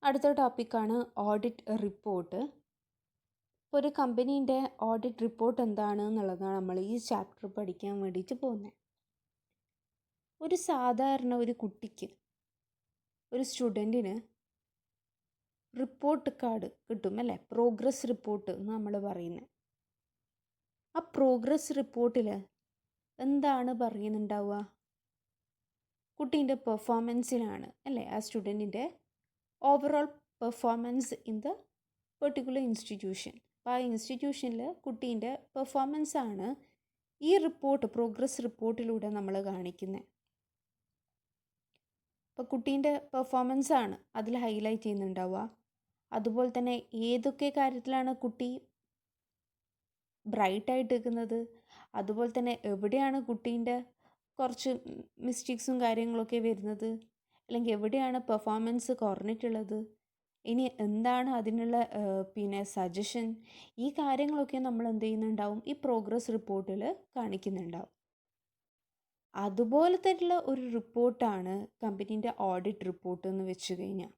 അടുത്ത ടോപ്പിക്കാണ് audit report. ഇപ്പോൾ ഒരു കമ്പനീൻ്റെ ഓഡിറ്റ് റിപ്പോർട്ട് എന്താണ് എന്നുള്ളതാണ് നമ്മൾ ഈ ചാപ്റ്റർ പഠിക്കാൻ വേണ്ടിയിട്ട് പോകുന്നത്. ഒരു സാധാരണ ഒരു കുട്ടിക്ക്, ഒരു സ്റ്റുഡൻറ്റിന് റിപ്പോർട്ട് കാർഡ് കിട്ടും അല്ലേ, പ്രോഗ്രസ് റിപ്പോർട്ട് എന്ന് നമ്മൾ പറയുന്നത്. ആ പ്രോഗ്രസ് റിപ്പോർട്ടിൽ എന്താണ് പറയുന്നുണ്ടാവുക? കുട്ടീൻ്റെ പെർഫോമൻസിനാണ് അല്ലേ, ആ സ്റ്റുഡൻറ്റിൻ്റെ overall performance in the particular institution. അപ്പോൾ ആ ഇൻസ്റ്റിറ്റ്യൂഷനിൽ കുട്ടീൻ്റെ പെർഫോമൻസാണ് ഈ റിപ്പോർട്ട്, പ്രോഗ്രസ് റിപ്പോർട്ടിലൂടെ നമ്മൾ കാണിക്കുന്നത്. അപ്പോൾ കുട്ടീൻ്റെ പെർഫോമൻസാണ് അതിൽ ഹൈലൈറ്റ് ചെയ്യുന്നുണ്ടാവുക. അതുപോലെ തന്നെ ഏതൊക്കെ കാര്യത്തിലാണ് കുട്ടി ബ്രൈറ്റായിട്ട് നിൽക്കുന്നത്, അതുപോലെ തന്നെ എവിടെയാണ് കുട്ടീൻ്റെ കുറച്ച് മിസ്റ്റേക്സും കാര്യങ്ങളൊക്കെ വരുന്നത്, അല്ലെങ്കിൽ എവിടെയാണ് പെർഫോമൻസ് കുറഞ്ഞിട്ടുള്ളത്, ഇനി എന്താണ് അതിനുള്ള സജഷൻ, ഈ കാര്യങ്ങളൊക്കെ നമ്മൾ എന്ത് ചെയ്യുന്നുണ്ടാവും, ഈ പ്രോഗ്രസ് റിപ്പോർട്ടിൽ കാണിക്കുന്നുണ്ടാവും. അതുപോലെ തന്നെയുള്ള ഒരു റിപ്പോർട്ടാണ് കമ്പനീൻ്റെ ഓഡിറ്റ് റിപ്പോർട്ട് എന്ന് വെച്ച് കഴിഞ്ഞാൽ.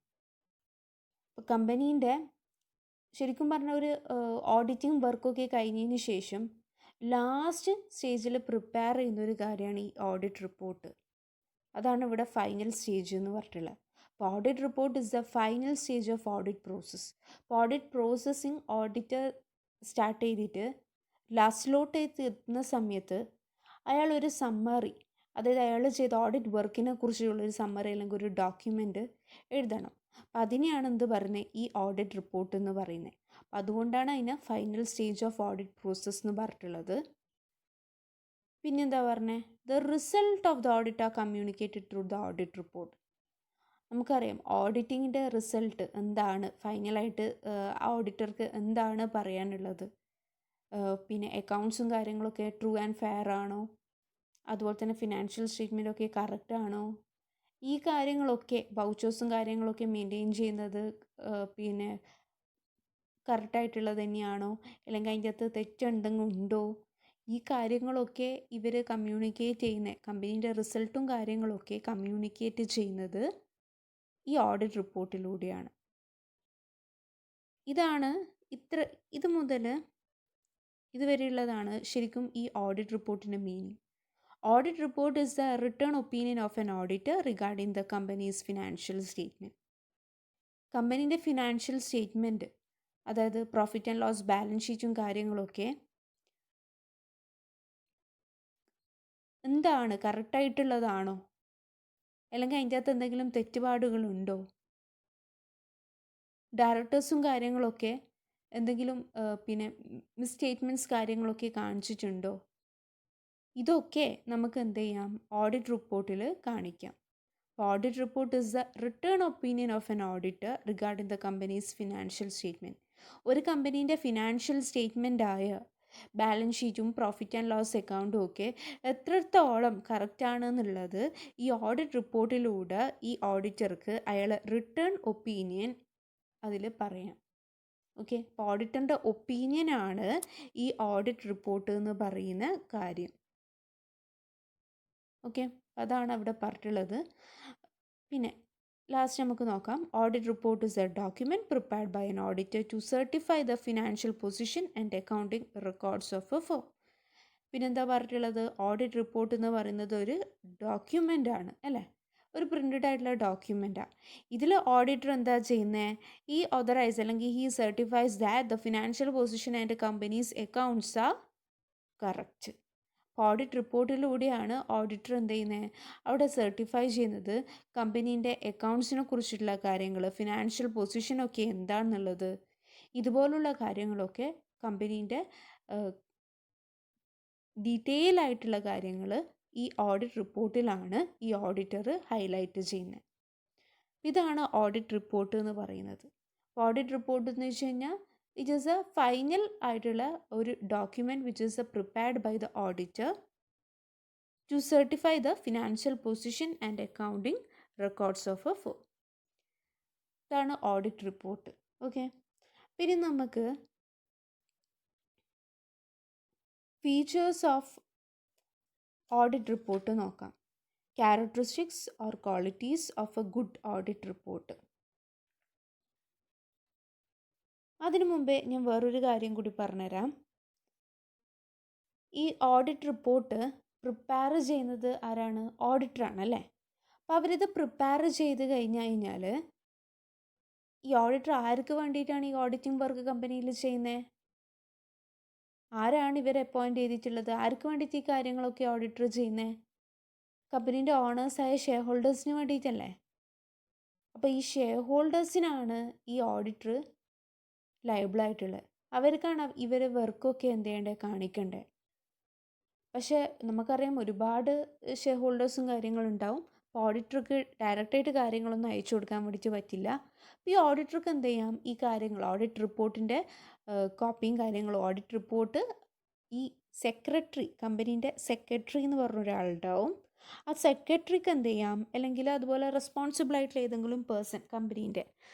ഇപ്പോൾ കമ്പനീൻ്റെ ശരിക്കും പറഞ്ഞാൽ ഒരു ഓഡിറ്റിംഗ് വർക്കൊക്കെ കഴിഞ്ഞതിന് ശേഷം ലാസ്റ്റ് സ്റ്റേജിൽ പ്രിപ്പയർ ചെയ്യുന്നൊരു കാര്യമാണ് ഈ ഓഡിറ്റ് റിപ്പോർട്ട്. അതാണ് ഇവിടെ ഫൈനൽ സ്റ്റേജ് എന്ന് പറഞ്ഞിട്ടുള്ളത്. അപ്പോൾ audit report is the final stage of audit process. അപ്പോൾ ഓഡിറ്റ് പ്രോസസ്സിങ് ഓഡിറ്റർ സ്റ്റാർട്ട് ചെയ്തിട്ട് ലാസ്റ്റിലോട്ട് എത്തുന്ന സമയത്ത് അയാൾ ഒരു സമ്മറി, അതായത് അയാൾ ചെയ്ത ഓഡിറ്റ് വർക്കിനെ കുറിച്ചുള്ളൊരു സമ്മറി അല്ലെങ്കിൽ ഒരു ഡോക്യുമെൻ്റ് എഴുതണം. അപ്പം അതിനെയാണ് എന്ത് പറയുന്നത്, ഈ ഓഡിറ്റ് റിപ്പോർട്ട് എന്ന് പറയുന്നത്. അപ്പം അതുകൊണ്ടാണ് അതിനെ final stage of audit process എന്ന് പറഞ്ഞിട്ടുള്ളത്. പിന്നെന്താ പറഞ്ഞത്, the result of the audit are communicated through the audit report. നമുക്കറിയാം ഓഡിറ്റിങ്ങിൻ്റെ റിസൾട്ട് എന്താണ്, ഫൈനലായിട്ട് ഓഡിറ്റർക്ക് എന്താണ് പറയാനുള്ളത്, പിന്നെ അക്കൗണ്ട്സും കാര്യങ്ങളൊക്കെ ട്രൂ ആൻഡ് ഫെയർ ആണോ, അതുപോലെ തന്നെ ഫിനാൻഷ്യൽ സ്റ്റേറ്റ്മെൻറ്റൊക്കെ കറക്റ്റ് ആണോ, ഈ കാര്യങ്ങളൊക്കെ വൗച്ചേഴ്സും കാര്യങ്ങളൊക്കെ മെയിൻറ്റെയിൻ ചെയ്യുന്നത് പിന്നെ കറക്റ്റായിട്ടുള്ളത് തന്നെയാണോ, അല്ലെങ്കിൽ അതിൻ്റെ അകത്ത് തെറ്റെന്തെങ്കിലും ഉണ്ടോ, ഈ കാര്യങ്ങളൊക്കെ ഇവർ കമ്മ്യൂണിക്കേറ്റ് ചെയ്യുന്നത്, കമ്പനീൻ്റെ റിസൾട്ടും കാര്യങ്ങളൊക്കെ കമ്മ്യൂണിക്കേറ്റ് ചെയ്യുന്നത് ഈ ഓഡിറ്റ് റിപ്പോർട്ടിലൂടെയാണ്. ഇത് മുതൽ ഇതുവരെയുള്ളതാണ് ശരിക്കും ഈ ഓഡിറ്റ് റിപ്പോർട്ടിൻ്റെ meaning. Audit report is the written opinion of an auditor regarding the company's financial statement. കമ്പനീൻ്റെ ഫിനാൻഷ്യൽ സ്റ്റേറ്റ്മെൻറ്റ്, അതായത് പ്രോഫിറ്റ് ആൻഡ് ലോസ് ബാലൻസ് ഷീറ്റും കാര്യങ്ങളൊക്കെ എന്താണ്, കറക്റ്റായിട്ടുള്ളതാണോ, അല്ലെങ്കിൽ അതിൻ്റെ അകത്ത് എന്തെങ്കിലും തെറ്റുപാടുകളുണ്ടോ, ഡയറക്ടേഴ്സും കാര്യങ്ങളൊക്കെ എന്തെങ്കിലും മിസ്സ്റ്റേറ്റ്മെൻറ്റ്സ് കാര്യങ്ങളൊക്കെ കാണിച്ചിട്ടുണ്ടോ, ഇതൊക്കെ നമുക്ക് എന്ത് ചെയ്യാം, ഓഡിറ്റ് റിപ്പോർട്ടിൽ കാണിക്കാം. Audit report is the return opinion of N auditor regarding the companies financial statement. ഒരു കമ്പനീൻ്റെ ഫിനാൻഷ്യൽ സ്റ്റേറ്റ്മെൻറ്റായ ബാലൻസ് ഷീറ്റും പ്രോഫിറ്റ് ആൻഡ് ലോസ് അക്കൗണ്ടും ഒക്കെ എത്രത്തോളം കറക്റ്റാണെന്നുള്ളത് ഈ ഓഡിറ്റ് റിപ്പോർട്ടിലൂടെ ഈ ഓഡിറ്റർക്ക് അയാൾ റിട്ടേൺ ഒപ്പീനിയൻ അതിൽ പറയാം. ഓക്കെ, അപ്പോൾ ഓഡിറ്ററിൻ്റെ ഒപ്പീനിയനാണ് ഈ ഓഡിറ്റ് റിപ്പോർട്ട് എന്ന് പറയുന്ന കാര്യം. ഓക്കെ, അതാണ് അവിടെ പറഞ്ഞിട്ടുള്ളത്. പിന്നെ ലാസ്റ്റ് നമുക്ക് നോക്കാം, audit report is a document prepared by an auditor to certify the financial position and accounting records of a firm. പിന്നെന്താ പറഞ്ഞിട്ടുള്ളത്, ഓഡിറ്റ് റിപ്പോർട്ട് എന്ന് പറയുന്നത് ഒരു ഡോക്യുമെൻ്റ് ആണ് അല്ലേ, ഒരു പ്രിൻറ്റഡ് ആയിട്ടുള്ള ഡോക്യുമെൻറ്റാണ്. ഇതിൽ ഓഡിറ്റർ എന്താ ചെയ്യുന്നത്, ഈ ഓതറൈസ് അല്ലെങ്കിൽ he certifies that the financial position and companies accounts are correct. Audit റിപ്പോർട്ടിലൂടെയാണ് ഓഡിറ്റർ എന്ത് ചെയ്യുന്നത്, അവിടെ സർട്ടിഫൈ ചെയ്യുന്നത് കമ്പനീൻ്റെ അക്കൗണ്ട്സിനെ കുറിച്ചിട്ടുള്ള കാര്യങ്ങൾ, ഫിനാൻഷ്യൽ പൊസിഷനൊക്കെ എന്താണെന്നുള്ളത്, ഇതുപോലുള്ള കാര്യങ്ങളൊക്കെ കമ്പനീൻ്റെ ഡീറ്റെയിൽ ആയിട്ടുള്ള കാര്യങ്ങൾ ഈ ഓഡിറ്റ് റിപ്പോർട്ടിലാണ് ഈ ഓഡിറ്റർ ഹൈലൈറ്റ് ചെയ്യുന്നത്. ഇതാണ് ഓഡിറ്റ് റിപ്പോർട്ട് എന്ന് പറയുന്നത്. ഓഡിറ്റ് റിപ്പോർട്ട് എന്ന് വെച്ച് കഴിഞ്ഞാൽ ഇറ്റ് ഈസ് എ ഫൈനൽ ആയിട്ടുള്ള ഒരു document which is prepared by the auditor to certify the financial position and accounting records of a firm. ഇതാണ് ഓഡിറ്റ് റിപ്പോർട്ട്. ഓക്കെ, പിന്നെ നമുക്ക് ഫീച്ചേഴ്സ് ഓഫ് ഓഡിറ്റ് റിപ്പോർട്ട് നോക്കാം. Characteristics or qualities of a good audit report. അതിനു മുമ്പേ ഞാൻ വേറൊരു കാര്യം കൂടി പറഞ്ഞുതരാം. ഈ ഓഡിറ്റ് റിപ്പോർട്ട് പ്രിപ്പയർ ചെയ്യുന്നത് ആരാണ്? ഓഡിറ്ററാണ് അല്ലേ. അപ്പോൾ അവരിത് പ്രിപ്പയർ ചെയ്ത് കഴിഞ്ഞാൽ ഈ ഓഡിറ്റർ ആർക്ക് വേണ്ടിയിട്ടാണ് ഈ ഓഡിറ്റിംഗ് വർക്ക് കമ്പനിയിൽ ചെയ്യുന്നത്? ആരാണ് ഇവരെ അപ്പോയിൻറ്റ് ചെയ്തിട്ടുള്ളത്? ആർക്ക് വേണ്ടിയിട്ട് ഈ കാര്യങ്ങളൊക്കെ ഓഡിറ്റർ ചെയ്യുന്നത്? കമ്പനീൻ്റെ ഓണേഴ്സായ ഷെയർ ഹോൾഡേഴ്സിന് വേണ്ടിയിട്ടല്ലേ. അപ്പോൾ ഈ ഷെയർ ഹോൾഡേഴ്സിനാണ് ഈ ഓഡിറ്റർ ലയബിളായിട്ടുള്ളത്. അവർക്കാണ് ഇവരെ വർക്കൊക്കെ എന്ത് ചെയ്യേണ്ടത്? കാണിക്കേണ്ടത്. പക്ഷേ നമുക്കറിയാം ഒരുപാട് ഷെയർ ഹോൾഡേഴ്സും കാര്യങ്ങളുണ്ടാവും. അപ്പോൾ ഓഡിറ്റർക്ക് ഡയറക്റ്റായിട്ട് കാര്യങ്ങളൊന്നും അയച്ചു കൊടുക്കാൻ വേണ്ടിയിട്ട് പറ്റില്ല. അപ്പോൾ ഈ ഓഡിറ്റർക്ക് എന്ത് ചെയ്യാം? ഈ കാര്യങ്ങൾ ഓഡിറ്റ് റിപ്പോർട്ടിൻ്റെ കോപ്പിയും കാര്യങ്ങളും ഓഡിറ്റ് റിപ്പോർട്ട് ഈ സെക്രട്ടറി, കമ്പനീൻ്റെ സെക്രട്ടറി എന്ന് പറഞ്ഞ ഒരാളുണ്ടാവും. ആ സെക്രട്ടറിക്ക് എന്ത് ചെയ്യാം? അല്ലെങ്കിൽ അതുപോലെ റെസ്പോൺസിബിൾ ആയിട്ടുള്ള ഏതെങ്കിലും പേഴ്സൺ കമ്പനീൻ്റെ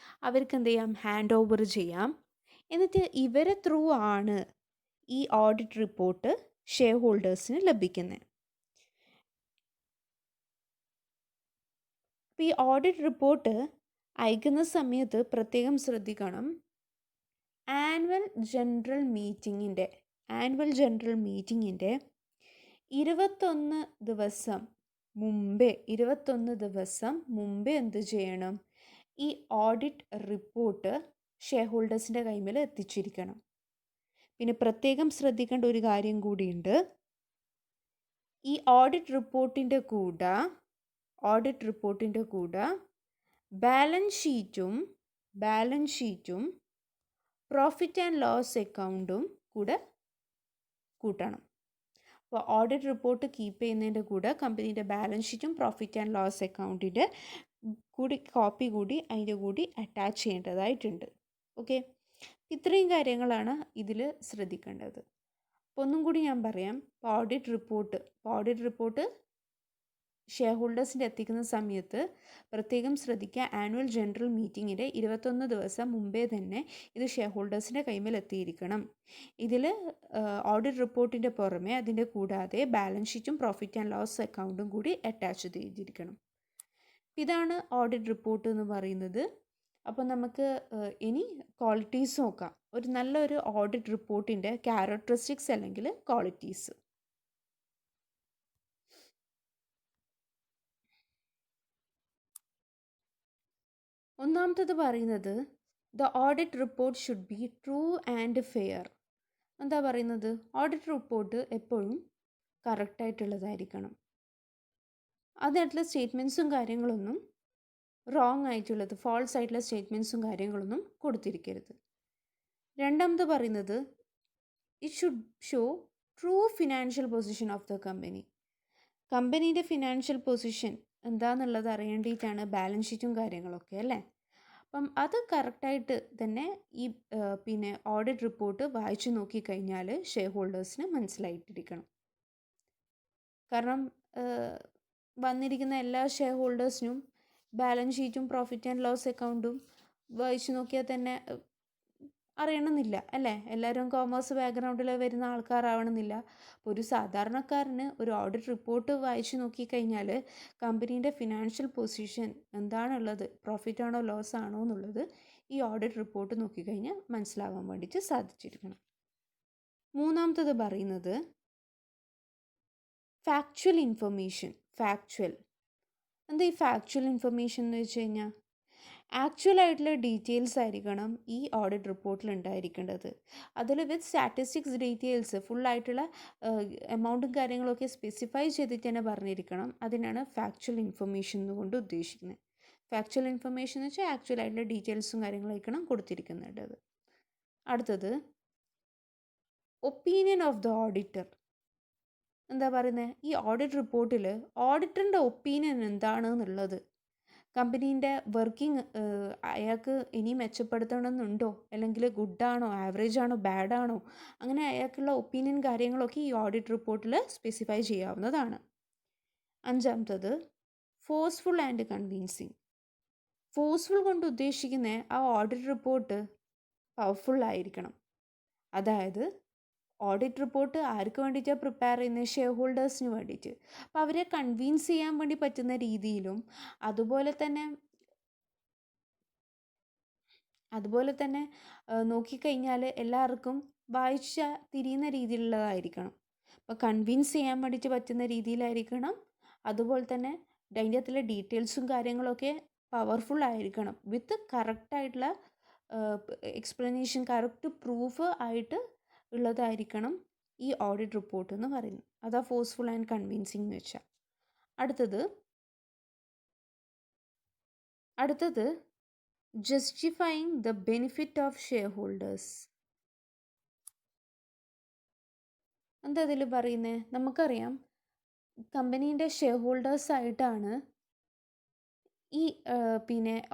അവർക്ക് എന്ത് ചെയ്യാം? ഹാൻഡ് ഓവർ ചെയ്യാം. എന്നിട്ട് ഇവരെ ത്രൂ ആണ് ഈ ഓഡിറ്റ് റിപ്പോർട്ട് ഷെയർ ഹോൾഡേഴ്സിന് ലഭിക്കുന്നത്. അപ്പോൾ ഈ ഓഡിറ്റ് റിപ്പോർട്ട് അയക്കുന്ന സമയത്ത് പ്രത്യേകം ശ്രദ്ധിക്കണം. ആനുവൽ ജനറൽ മീറ്റിങ്ങിൻ്റെ 21 ദിവസം മുമ്പേ എന്ത് ചെയ്യണം? ഈ ഓഡിറ്റ് റിപ്പോർട്ട് ഷെയർ ഹോൾഡേഴ്സിൻ്റെ കൈമിൽ എത്തിച്ചിരിക്കണം. പിന്നെ പ്രത്യേകം ശ്രദ്ധിക്കേണ്ട ഒരു കാര്യം കൂടിയുണ്ട്. ഈ ഓഡിറ്റ് റിപ്പോർട്ടിൻ്റെ കൂടെ ബാലൻസ് ഷീറ്റും പ്രോഫിറ്റ് ആൻഡ് ലോസ് അക്കൗണ്ടും കൂടെ കൂട്ടണം. അപ്പോൾ ഓഡിറ്റ് റിപ്പോർട്ട് കീപ്പ് ചെയ്യുന്നതിൻ്റെ കൂടെ കമ്പനീൻ്റെ ബാലൻസ് ഷീറ്റും പ്രോഫിറ്റ് ആൻഡ് ലോസ് അക്കൗണ്ടിൻ്റെ കോപ്പി കൂടി അതിൻ്റെ കൂടി അറ്റാച്ച് ചെയ്യേണ്ടതായിട്ടുണ്ട്. ഓക്കെ, ഇത്രയും കാര്യങ്ങളാണ് ഇതിൽ ശ്രദ്ധിക്കേണ്ടത്. അപ്പോൾ ഒന്നും കൂടി ഞാൻ പറയാം. ഓഡിറ്റ് റിപ്പോർട്ട് ഷെയർ ഹോൾഡേഴ്സിൻ്റെ എത്തിക്കുന്ന സമയത്ത് പ്രത്യേകം ശ്രദ്ധിക്കുക. ആനുവൽ ജനറൽ മീറ്റിങ്ങിൻ്റെ 21 ദിവസം മുമ്പേ തന്നെ ഇത് ഷെയർ ഹോൾഡേഴ്സിൻ്റെ കൈമേൽ എത്തിയിരിക്കണം. ഇതിൽ ഓഡിറ്റ് റിപ്പോർട്ടിൻ്റെ പുറമെ അതിൻ്റെ കൂടാതെ ബാലൻസ് ഷീറ്റും പ്രോഫിറ്റ് ആൻഡ് ലോസ് അക്കൗണ്ടും കൂടി അറ്റാച്ച് ചെയ്തിരിക്കണം. ഇതാണ് ഓഡിറ്റ് റിപ്പോർട്ട് എന്ന് പറയുന്നത്. അപ്പോൾ നമുക്ക് ഇനി ക്വാളിറ്റീസ് നോക്കാം. ഒരു നല്ലൊരു ഓഡിറ്റ് റിപ്പോർട്ടിൻ്റെ ക്യാരക്ടറിസ്റ്റിക്സ് അല്ലെങ്കിൽ ക്വാളിറ്റീസ്. ഒന്നാമത്തത് പറയുന്നത് the audit report should be true and fair. എന്താ പറയുന്നത്? ഓഡിറ്റ് റിപ്പോർട്ട് എപ്പോഴും കറക്റ്റായിട്ടുള്ളതായിരിക്കണം. അതിനായിട്ടുള്ള സ്റ്റേറ്റ്മെൻറ്റ്സും കാര്യങ്ങളൊന്നും റോങ് ആയിട്ടുള്ളത്, ഫോൾസ് ആയിട്ടുള്ള സ്റ്റേറ്റ്മെൻറ്റ്സും കാര്യങ്ങളൊന്നും കൊടുത്തിരിക്കരുത്. രണ്ടാമത് പറയുന്നത് it should show true financial position of the company. കമ്പനീൻ്റെ ഫിനാൻഷ്യൽ പൊസിഷൻ എന്താണെന്നുള്ളത് അറിയേണ്ടിയിട്ടാണ് ബാലൻസ് ഷീറ്റും കാര്യങ്ങളൊക്കെ അല്ലേ. അപ്പം അത് കറക്റ്റായിട്ട് തന്നെ ഈ പിന്നെ ഓഡിറ്റ് റിപ്പോർട്ട് വായിച്ചു നോക്കിക്കഴിഞ്ഞാൽ ഷെയർ ഹോൾഡേഴ്സിന് മനസ്സിലായിട്ടിരിക്കണം. കാരണം വന്നിരിക്കുന്ന എല്ലാ ഷെയർ ഹോൾഡേഴ്സിനും ബാലൻസ് ഷീറ്റും പ്രോഫിറ്റ് ആൻഡ് ലോസ് അക്കൗണ്ടും വായിച്ചു നോക്കിയാൽ തന്നെ അറിയണമെന്നില്ല അല്ലേ. എല്ലാവരും കോമേഴ്സ് ബാക്ക്ഗ്രൗണ്ടിൽ വരുന്ന ആൾക്കാരാവണമെന്നില്ല. ഒരു സാധാരണക്കാരന് ഒരു ഓഡിറ്റ് റിപ്പോർട്ട് വായിച്ചു നോക്കിക്കഴിഞ്ഞാൽ കമ്പനീൻ്റെ ഫിനാൻഷ്യൽ പൊസിഷൻ എന്താണുള്ളത്, പ്രോഫിറ്റ് ആണോ ലോസ് ആണോ എന്നുള്ളത് ഈ ഓഡിറ്റ് റിപ്പോർട്ട് നോക്കിക്കഴിഞ്ഞാൽ മനസ്സിലാവാൻ വേണ്ടിയിട്ട് സാധിച്ചിരിക്കണം. മൂന്നാമത്തത് പറയുന്നത് ഫാക്ച്വൽ ഇൻഫർമേഷൻ. എന്താ ഈ ഫാക്ച്വൽ ഇൻഫർമേഷൻ എന്ന് വെച്ച് കഴിഞ്ഞാൽ ആക്ച്വലായിട്ടുള്ള ഡീറ്റെയിൽസ് ആയിരിക്കണം ഈ ഓഡിറ്റ് റിപ്പോർട്ടിൽ ഉണ്ടായിരിക്കേണ്ടത്. അതിൽ വിത്ത് സ്റ്റാറ്റിസ്റ്റിക്സ് ഡീറ്റെയിൽസ് ഫുള്ളായിട്ടുള്ള എമൗണ്ടും കാര്യങ്ങളൊക്കെ സ്പെസിഫൈ ചെയ്തിട്ട് തന്നെ പറഞ്ഞിരിക്കണം. അതിനാണ് ഫാക്ച്വൽ ഇൻഫർമേഷൻ എന്നുകൊണ്ട് ഉദ്ദേശിക്കുന്നത്. ഫാക്ച്വൽ ഇൻഫർമേഷൻ എന്ന് വെച്ചാൽ ആക്ച്വലായിട്ടുള്ള ഡീറ്റെയിൽസും കാര്യങ്ങളായിരിക്കണം കൊടുത്തിരിക്കുന്നുള്ളത്. അടുത്തത് ഒപ്പീനിയൻ ഓഫ് ദ ഓഡിറ്റർ. എന്താ പറയുന്നത്? ഈ ഓഡിറ്റ് റിപ്പോർട്ടിൽ ഓഡിറ്ററിൻ്റെ ഒപ്പീനിയൻ എന്താണെന്നുള്ളത്, കമ്പനീൻ്റെ വർക്കിംഗ് അയാൾക്ക് ഇനി മെച്ചപ്പെടുത്തണമെന്നുണ്ടോ, അല്ലെങ്കിൽ ഗുഡാണോ, ആവറേജ് ആണോ, ബാഡാണോ, അങ്ങനെ അയാൾക്കുള്ള ഒപ്പീനിയൻ കാര്യങ്ങളൊക്കെ ഈ ഓഡിറ്റ് റിപ്പോർട്ടിൽ സ്പെസിഫൈ ചെയ്യാവുന്നതാണ്. അഞ്ചാമത്തത് ഫോഴ്സ്ഫുൾ ആൻഡ് കൺവിൻസിങ്. ഫോഴ്സ്ഫുൾ കൊണ്ട് ഉദ്ദേശിക്കുന്ന ആ ഓഡിറ്റ് റിപ്പോർട്ട് പവർഫുള്ളായിരിക്കണം. അതായത് ഓഡിറ്റ് റിപ്പോർട്ട് ആർക്ക് വേണ്ടിയിട്ടാണ് പ്രിപ്പയർ ചെയ്യുന്നത്? ഷെയർ ഹോൾഡേഴ്സിന് വേണ്ടിയിട്ട്. അപ്പോൾ അവരെ കൺവിൻസ് ചെയ്യാൻ വേണ്ടി പറ്റുന്ന രീതിയിലും അതുപോലെ തന്നെ അതുപോലെ തന്നെ നോക്കിക്കഴിഞ്ഞാൽ എല്ലാവർക്കും വായിച്ച തിരിയുന്ന രീതിയിലുള്ളതായിരിക്കണം. അപ്പോൾ കൺവിൻസ് ചെയ്യാൻ വേണ്ടിയിട്ട് പറ്റുന്ന രീതിയിലായിരിക്കണം. അതുപോലെ തന്നെ അതിൻ്റെ അകത്തുള്ള ഡീറ്റെയിൽസും കാര്യങ്ങളൊക്കെ പവർഫുൾ ആയിരിക്കണം. വിത്ത് കറക്റ്റായിട്ടുള്ള എക്സ്പ്ലനേഷൻ, കറക്റ്റ് പ്രൂഫ് ആയിട്ട് ഉള്ളതായിരിക്കണം ഈ ഓഡിറ്റ് റിപ്പോർട്ട് എന്ന് പറയുന്നത്. അതാ ഫോഴ്സ്ഫുൾ ആൻഡ് കൺവിൻസിങ് എന്ന് വെച്ചാൽ. അടുത്തത് justifying the benefit of share holders. എന്താ അതിൽ പറയുന്നത്? നമുക്കറിയാം, കമ്പനീൻ്റെ ഷെയർ ഹോൾഡേഴ്സായിട്ടാണ് ഈ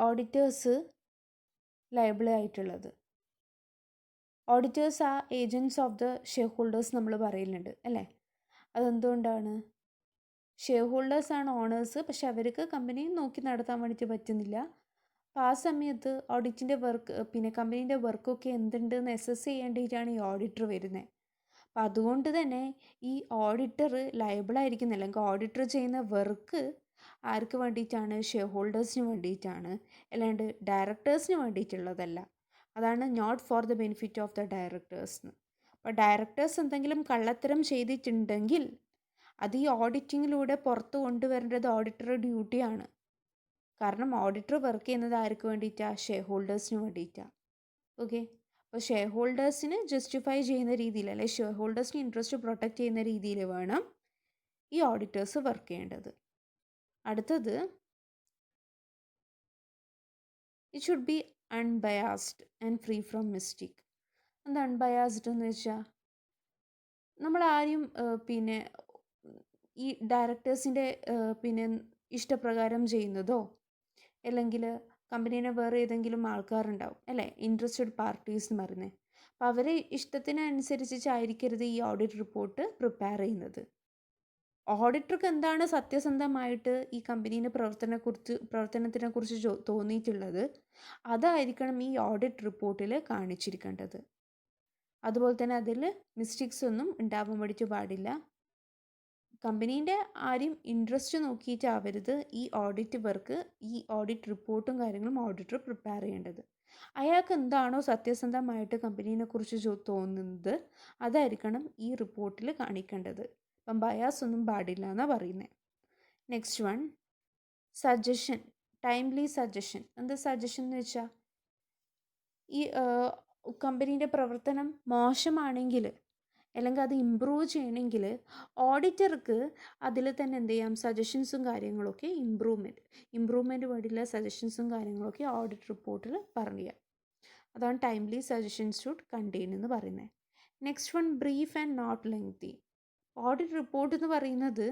ഓഡിറ്റേഴ്സ് ലയബിൾ ആയിട്ടുള്ളത്. ഓഡിറ്റേഴ്സ് ആ agents of the share holders നമ്മൾ പറയുന്നുണ്ട് അല്ലേ? അതെന്തുകൊണ്ടാണ്? ഷെയർ ഹോൾഡേഴ്സാണ് ഓണേഴ്സ്, പക്ഷെ അവർക്ക് കമ്പനി നോക്കി നടത്താൻ വേണ്ടിയിട്ട് പറ്റുന്നില്ല. അപ്പോൾ ആ സമയത്ത് ഓഡിറ്റിൻ്റെ വർക്ക് കമ്പനീൻ്റെ വർക്കൊക്കെ എന്തുണ്ടെന്ന് അസസ് ചെയ്യേണ്ടിയിട്ടാണ് ഈ ഓഡിറ്റർ വരുന്നത്. അപ്പം അതുകൊണ്ട് തന്നെ ഈ ഓഡിറ്റർ ലയബിളായിരിക്കുന്നില്ല. അല്ലെങ്കിൽ ഓഡിറ്റർ ചെയ്യുന്ന വർക്ക് ആർക്ക് വേണ്ടിയിട്ടാണ്? ഷെയർ ഹോൾഡേഴ്സിന് വേണ്ടിയിട്ടാണ്, അല്ലാണ്ട് ഡയറക്ടേഴ്സിന് വേണ്ടിയിട്ടുള്ളതല്ല. അതാണ് not for the benefit of the directors. അപ്പോൾ ഡയറക്ടേഴ്സ് എന്തെങ്കിലും കള്ളത്തരം ചെയ്തിട്ടുണ്ടെങ്കിൽ അത് ഈ ഓഡിറ്റിങ്ങിലൂടെ പുറത്ത് കൊണ്ടുവരേണ്ടത് ഓഡിറ്ററുടെ ഡ്യൂട്ടിയാണ്. കാരണം ഓഡിറ്റർ വർക്ക് ചെയ്യുന്നത് ആർക്ക് വേണ്ടിയിട്ടാണ്? ഷെയർ ഹോൾഡേഴ്സിന് വേണ്ടിയിട്ടാണ്. ഓക്കെ, അപ്പോൾ ഷെയർ ഹോൾഡേഴ്സിന് ജസ്റ്റിഫൈ ചെയ്യുന്ന രീതിയിൽ, അല്ലെങ്കിൽ ഷെയർ ഹോൾഡേഴ്സിന് ഇൻട്രസ്റ്റ് പ്രൊട്ടക്റ്റ് ചെയ്യുന്ന രീതിയിൽ വേണം ഈ ഓഡിറ്റേഴ്സ് വർക്ക് ചെയ്യേണ്ടത്. അടുത്തത്, it should be unbiased and free from mistake. എന്താ അൺബയാസ്ഡ് എന്ന് വെച്ചാൽ, നമ്മളാരും ഈ ഡയറക്ടേഴ്സിൻ്റെ ഇഷ്ടപ്രകാരം ചെയ്യുന്നതോ, അല്ലെങ്കിൽ കമ്പനീനെ വേറെ ഏതെങ്കിലും ആൾക്കാരുണ്ടാവും അല്ലേ, ഇൻട്രസ്റ്റഡ് പാർട്ടീസ് എന്ന് പറയുന്നത്. അപ്പോൾ അവരെ ഇഷ്ടത്തിനനുസരിച്ചായിരിക്കരുത് ഈ ഓഡിറ്റ് റിപ്പോർട്ട് പ്രിപ്പയർ ചെയ്യുന്നത്. ഓഡിറ്റർക്ക് എന്താണ് സത്യസന്ധമായിട്ട് ഈ കമ്പനീൻ്റെ പ്രവർത്തനത്തിനെ കുറിച്ച് തോന്നിയിട്ടുള്ളത്, അതായിരിക്കണം ഈ ഓഡിറ്റ് റിപ്പോർട്ടിൽ കാണിച്ചിരിക്കേണ്ടത്. അതുപോലെ തന്നെ അതിൽ മിസ്റ്റേക്സ് ഒന്നും ഉണ്ടാവാൻ വേണ്ടിയിട്ട് പാടില്ല. കമ്പനീൻ്റെ ആരും ഇൻട്രസ്റ്റ് നോക്കിയിട്ടാവരുത് ഈ ഓഡിറ്റ് വർക്ക്, ഈ ഓഡിറ്റ് റിപ്പോർട്ടും കാര്യങ്ങളും ഓഡിറ്റർ പ്രിപ്പയർ ചെയ്യേണ്ടത്. അയാൾക്ക് എന്താണോ സത്യസന്ധമായിട്ട് കമ്പനീനെ കുറിച്ച് തോന്നുന്നത് അതായിരിക്കണം ഈ റിപ്പോർട്ടിൽ കാണിക്കേണ്ടത്. അപ്പം ബയാസ് ഒന്നും പാടില്ല എന്നാണ് പറയുന്നത്. Next one, suggestion, timely suggestion. എന്താ സജഷൻ എന്ന് വെച്ചാൽ, ഈ കമ്പനീൻ്റെ പ്രവർത്തനം മോശമാണെങ്കിൽ അല്ലെങ്കിൽ അത് ഇമ്പ്രൂവ് ചെയ്യണമെങ്കിൽ ഓഡിറ്റർക്ക് അതിൽ തന്നെ എന്ത് ചെയ്യാം, സജഷൻസും കാര്യങ്ങളൊക്കെ ഇമ്പ്രൂവ്മെൻറ്റ് വേണ്ടിയുള്ള സജഷൻസും കാര്യങ്ങളൊക്കെ ഓഡിറ്റ് റിപ്പോർട്ടിൽ പറയുക. അതാണ് ടൈംലി സജഷൻസ് ഷുഡ് കണ്ടെയ്ൻ എന്ന് പറയുന്നത്. Next one, brief and not lengthy. Audit report എന്ന് പറയുന്നത്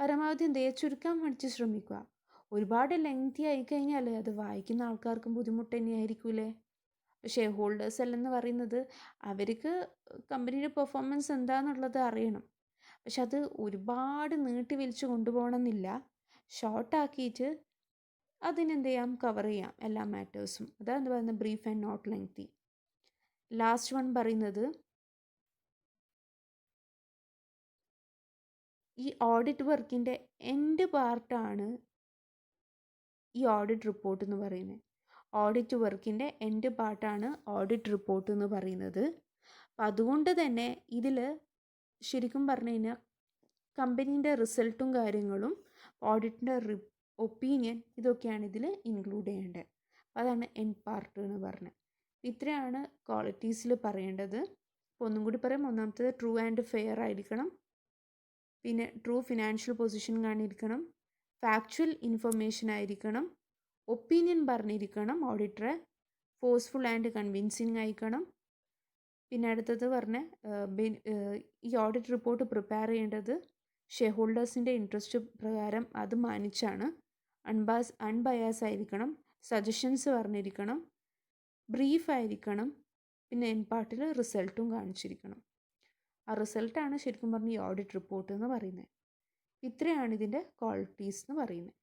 പരമാവധി ചുരുക്കാൻ വേണ്ടി ശ്രമിക്കുക. ഒരുപാട് ലെങ്തി ആയിക്കഴിഞ്ഞാൽ അത് വായിക്കുന്ന ആൾക്കാർക്കും ബുദ്ധിമുട്ട് തന്നെയായിരിക്കൂലേ. ഷെയർ ഹോൾഡേഴ്സ് അല്ലെന്ന് പറയുന്നത് അവർക്ക് കമ്പനിയുടെ പെർഫോമൻസ് എന്താണെന്നുള്ളത് അറിയണം. പക്ഷെ അത് ഒരുപാട് നീട്ടി വലിച്ചു കൊണ്ടുപോകണമെന്നില്ല. ഷോർട്ടാക്കിയിട്ട് അതിനെന്ത് ചെയ്യാം, കവർ ചെയ്യാം എല്ലാ മാറ്റേഴ്സും. അതാണ് പറയുന്നത് brief and not lengthy. Last one പറയുന്നത്, ഈ ഓഡിറ്റ് വർക്കിൻ്റെ എൻഡ് പാർട്ടാണ് ഈ ഓഡിറ്റ് റിപ്പോർട്ട് എന്ന് പറയുന്നത്. ഓഡിറ്റ് വർക്കിൻ്റെ എൻഡ് പാർട്ടാണ് ഓഡിറ്റ് റിപ്പോർട്ട് എന്ന് പറയുന്നത്. അപ്പം അതുകൊണ്ട് തന്നെ ഇതിൽ ശരിക്കും പറഞ്ഞു കഴിഞ്ഞാൽ കമ്പനീൻ്റെ റിസൾട്ടും കാര്യങ്ങളും ഓഡിറ്റിൻ്റെ ഒപ്പീനിയൻ ഇതൊക്കെയാണ് ഇതിൽ ഇൻക്ലൂഡ് ചെയ്യേണ്ടത്. അതാണ് എൻഡ് പാർട്ട് എന്ന് പറഞ്ഞത്. ഇത്രയാണ് ക്വാളിറ്റീസിൽ പറയേണ്ടത്. അപ്പോൾ ഒന്നും കൂടി പറയാം. ഒന്നാമത്തേത് ട്രൂ ആൻഡ് ഫെയർ ആയിരിക്കണം. പിന്നെ ട്രൂ ഫിനാൻഷ്യൽ പൊസിഷൻ കാണിയിരിക്കണം. ഫാക്ച്വൽ ഇൻഫർമേഷൻ ആയിരിക്കണം. ഒപ്പീനിയൻ പറഞ്ഞിരിക്കണം ഓഡിറ്ററെ. ഫോഴ്സ്ഫുൾ ആൻഡ് കൺവിൻസിങ് ആയിരിക്കണം. പിന്നെ അടുത്തത് പറഞ്ഞ ഈ ഓഡിറ്റ് റിപ്പോർട്ട് പ്രിപ്പയർ ചെയ്യേണ്ടത് ഷെയർ ഹോൾഡേഴ്സിൻ്റെ ഇൻട്രസ്റ്റ് പ്രകാരം അത് മാനിച്ചാണ്. അൺബയാസ് ആയിരിക്കണം. സജഷൻസ് പറഞ്ഞിരിക്കണം. ബ്രീഫ് ആയിരിക്കണം. പിന്നെ എൻ പാർട്ടിൽ റിസൾട്ടും കാണിച്ചിരിക്കണം. ആ റിസൾട്ടാണ് ശരിക്കും പറഞ്ഞ ഈ ഓഡിറ്റ് റിപ്പോർട്ട് എന്ന് പറയുന്നത്. ഇത്രയാണ് ഇതിൻ്റെ ക്വാളിറ്റീസ് എന്ന് പറയുന്നത്.